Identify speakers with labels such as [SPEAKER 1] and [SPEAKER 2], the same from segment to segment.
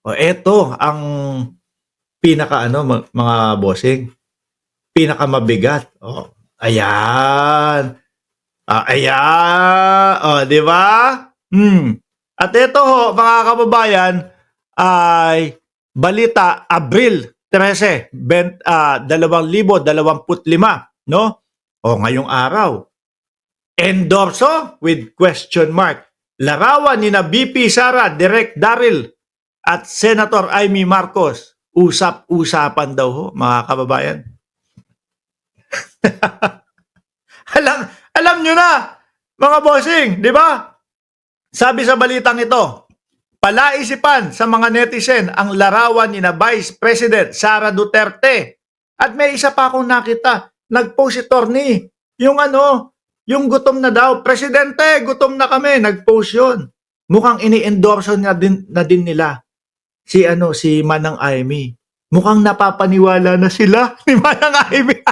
[SPEAKER 1] O eto ang pinaka-ano mga bossing, pinakamabigat. Oh, ayan. Ayan. Oh, 'di ba? At ito ho, mga kababayan, ay balita Abril 13, 2025, no? O ngayong araw, endorso with question mark. Larawan ni na BP Sara, Direk Daryl at Senator Amy Marcos. Usap-usapan daw ho, mga kababayan. alam nyo na, mga bossing, di ba? Sabi sa balitang ito, palaisipan sa mga netizen ang larawan ni na Vice President Sara Duterte. At may isa pa akong nakita, nag-post si Torny, yung yung gutom na daw, Presidente, gutom na kami, nag-post yun. Mukhang ini-endorso na din nila si Manang Amy. Mukhang napapaniwala na sila ni Manang Amy.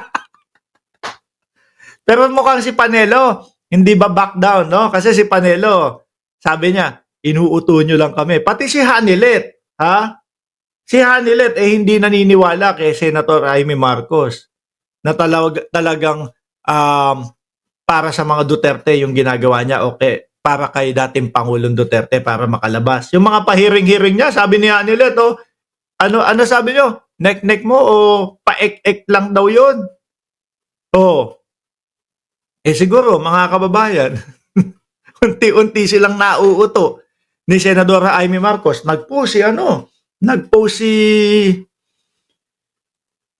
[SPEAKER 1] Pero mukhang si Panelo, hindi ba back down, no? Kasi si Panelo, sabi niya, inuuto nyo lang kami. Pati si Hanilet, ha? Si Hanilet, hindi naniniwala kay Senator Amy Marcos na talagang para sa mga Duterte yung ginagawa niya, okay, para kay dating Pangulong Duterte para makalabas. Yung mga pahiring-hiring niya, sabi ni Hanilet, ano sabi niyo? Nek-nek mo o paek-ek lang daw yun? Siguro, mga kababayan, unti-unti silang nauuto ni Senadora Amy Marcos. Nagpost si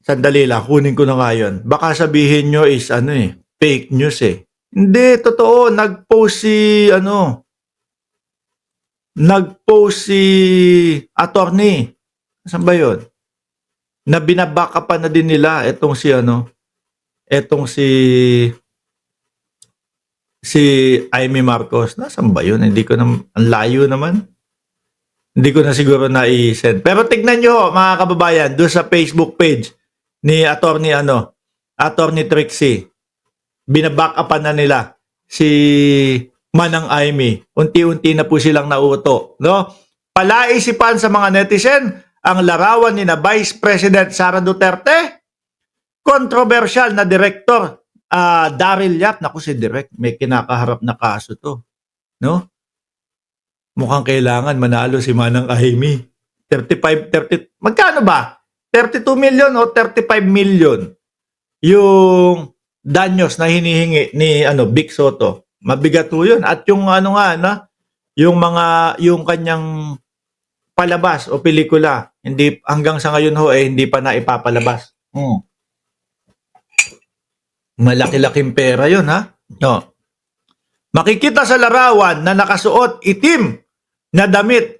[SPEAKER 1] sandali lang, kunin ko na nga yun. Baka sabihin nyo is fake news eh. Hindi, totoo. Nagpost si attorney. Saan ba yun? Na binabaka pa na din nila itong si Amy Marcos. Nasaan ba yun? Hindi ko na, ang layo naman. Hindi ko na siguro na-send. Pero tignan nyo, mga kababayan, doon sa Facebook page ni Attorney Trixie. Binaback upan na nila si Manang Amy. Unti-unti na po silang nauuto. No? Palaisipan sa mga netizen ang larawan ni na Vice President Sara Duterte. Controversial na director Daryl Yap. Naku, si Direk, may kinakaharap na kaso to. No? Mukhang kailangan manalo si Manang Amy. 30, magkano ba? 32 million o 35 million yung danyos na hinihingi ni Vic Soto. Mabigat po yun. At yung yung kanyang palabas o pelikula, hindi hanggang sa ngayon hindi pa na ipapalabas. Malaki-laking pera yun, ha? No. Makikita sa larawan na nakasuot itim na damit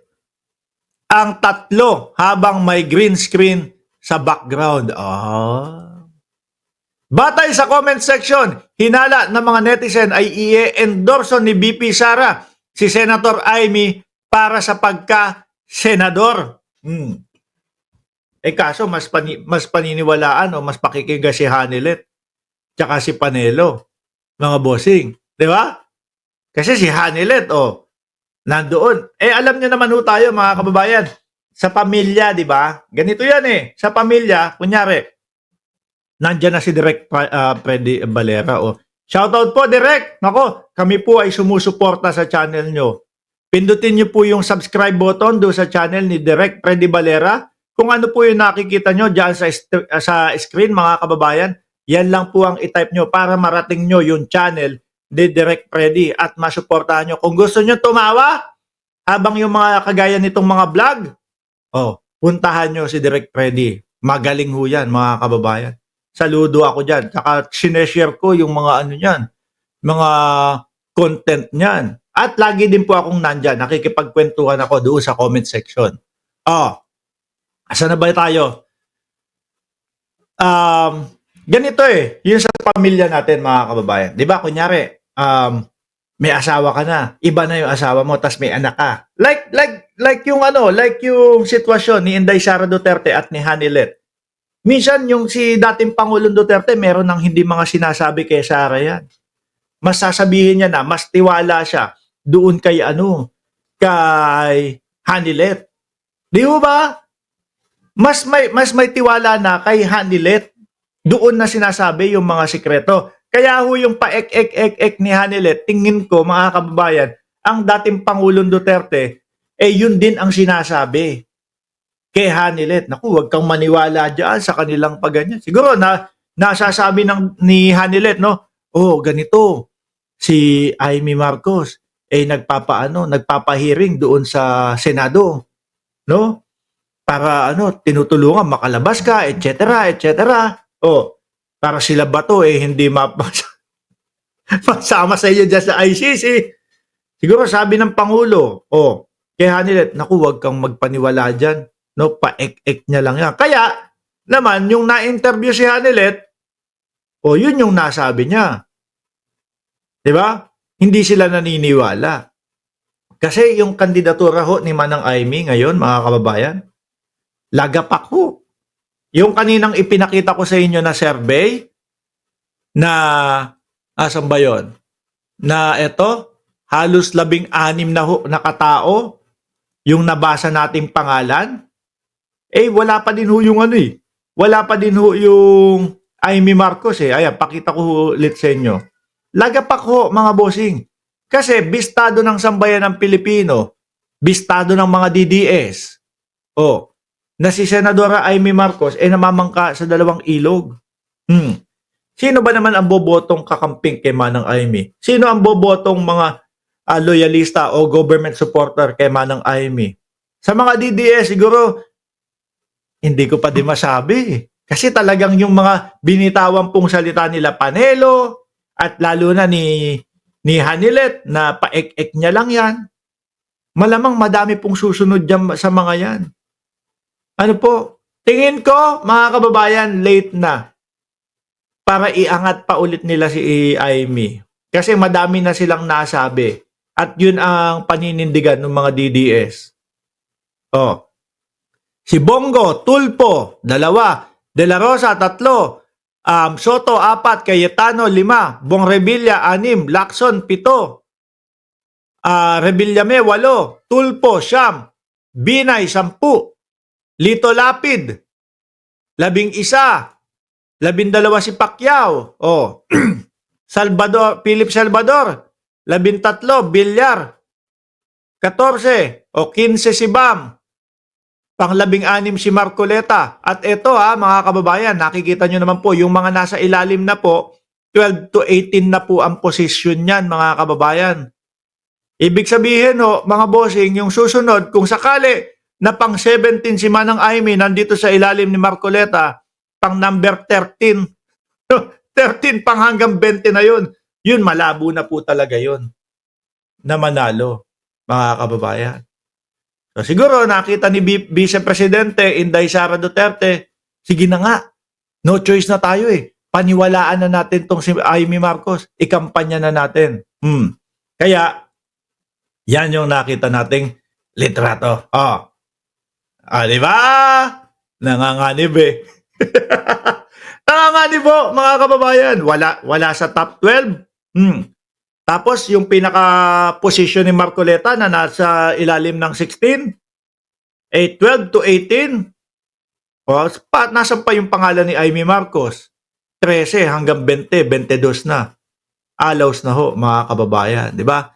[SPEAKER 1] ang tatlo habang may green screen sa background. Batay sa comment section, hinala ng mga netizen ay i-endorso ni BP Sara si Senator Amy para sa pagka-senador. Kaso mas paniniwalaan o mas pakikiga si Hanilet tsaka si Panelo, mga bossing. Di ba? Kasi si Hanilet, nandoon. Alam niyo naman tayo, mga kababayan, sa pamilya, di ba? Ganito yan sa pamilya, kunyari, nandiyan na si Direk Freddy Valera. Shoutout po, Direk. Nako, kami po ay sumusuporta sa channel nyo. Pindutin nyo po yung subscribe button doon sa channel ni Direk Freddy Valera. Kung ano po yung nakikita nyo dyan sa screen, mga kababayan, yan lang po ang i-type nyo para marating nyo yung channel ni Direk Freddy at masuportahan nyo. Kung gusto nyo tumawa, habang yung mga kagaya nitong mga vlog, puntahan nyo si Direk Freddy. Magaling ho yan, mga kababayan. Saludo ako dyan. Saka sineshare ko yung mga mga content niyan. At lagi din po akong nandyan. Nakikipagkwentuhan ako doon sa comment section. Asa na ba tayo? Ganito yung sa pamilya natin, mga kababayan. Di ba, kunyari, may asawa ka na. Iba na yung asawa mo, tas may anak ka. Like yung sitwasyon ni Inday Sara Duterte at ni Hanilet. Minsan yung si dating Pangulong Duterte, meron ng hindi mga sinasabi kay Sara yan. Mas sasabihin niya na, mas tiwala siya doon kay kay Hanilet. Di ho ba? Mas may tiwala na kay Hanilet. Doon na sinasabi yung mga sikreto. Kaya ho yung paek-ek-ek-ek ni Hanilet, tingin ko mga kababayan, ang dating Pangulong Duterte, yun din ang sinasabi kay Hanilet. Naku, huwag kang maniwala dyan sa kanilang pagganyan. Siguro nasasabi ni Hanilet, no? Oh, ganito, si Amy Marcos, nagpapahiring doon sa Senado, no? Para tinutulungan makalabas ka, etc., etc. Oh, para sila Bato hindi masama sa iyo dyan sa ICC. Siguro sabi ng Pangulo, kay Hanilet, naku, huwag kang magpaniwala dyan. No, paek-ek niya lang yan. Kaya, naman, yung na-interview si Hanilet, yun yung nasabi niya. Diba? Hindi sila naniniwala. Kasi yung kandidatura ho ni Manang Amy ngayon, mga kababayan, lagapak ho. Yung kaninang ipinakita ko sa inyo na survey, na, asan ba yun? Na ito, halos 16 na katao, yung nabasa nating pangalan, wala pa din ho yung wala pa din ho yung Amy Marcos Ayan, pakita ko ulit sa inyo. Lagapak ho, mga bossing. Kasi bistado ng sambayan ng Pilipino, bistado ng mga DDS, na si Senadora Amy Marcos namamangka sa 2 ilog. Sino ba naman ang bobotong kakamping kay Manang Amy? Sino ang bobotong mga loyalista o government supporter kay Manang Amy? Sa mga DDS, siguro, hindi ko pa din masabi. Kasi talagang yung mga binitawan pong salita nila Panelo, at lalo na ni Hanilet, na paek-ek niya lang yan. Malamang madami pong susunod dyan sa mga yan. Ano po? Tingin ko, mga kababayan, late na para iangat pa ulit nila si Amy. Kasi madami na silang nasabi. At yun ang paninindigan ng mga DDS. Si Bongo, Tulpo, 2. De La Rosa, 3. Soto, 4. Cayetano, 5. Bong Revilla, 6. Lacson, 7. Revillame, 8. Tulpo, 9. Binay, 10. Lito Lapid, 11. 12 si Pacquiao. Philip Salvador, 13. Villar, 14. 15 si Bam. Pang-16 si Marcoleta. At ito mga kababayan, nakikita nyo naman po, yung mga nasa ilalim na po, 12 to 18 na po ang posisyon niyan, mga kababayan. Ibig sabihin mga bossing, yung susunod, kung sakali na pang 17 si Manang Amy nandito sa ilalim ni Marcoleta, pang number 13, 13 pang hanggang 20 na yun. Yun, malabo na po talaga yun na manalo, mga kababayan. So siguro nakita ni Vice Presidente Inday Sara Duterte, sige na nga, no choice na tayo paniwalaan na natin tong si Amy Marcos, ikampanya na natin. Kaya, yan yung nakita nating litrato. Di ba? Nanganganib Nanganganib po, mga kababayan. Wala sa top 12. Tapos, yung pinaka-position ni Marcoleta na nasa ilalim ng 16, 12 to 18. Nasaan pa yung pangalan ni Amy Marcos? 13 hanggang 20, 22 na. Alaws na ho, mga kababayan. Di ba?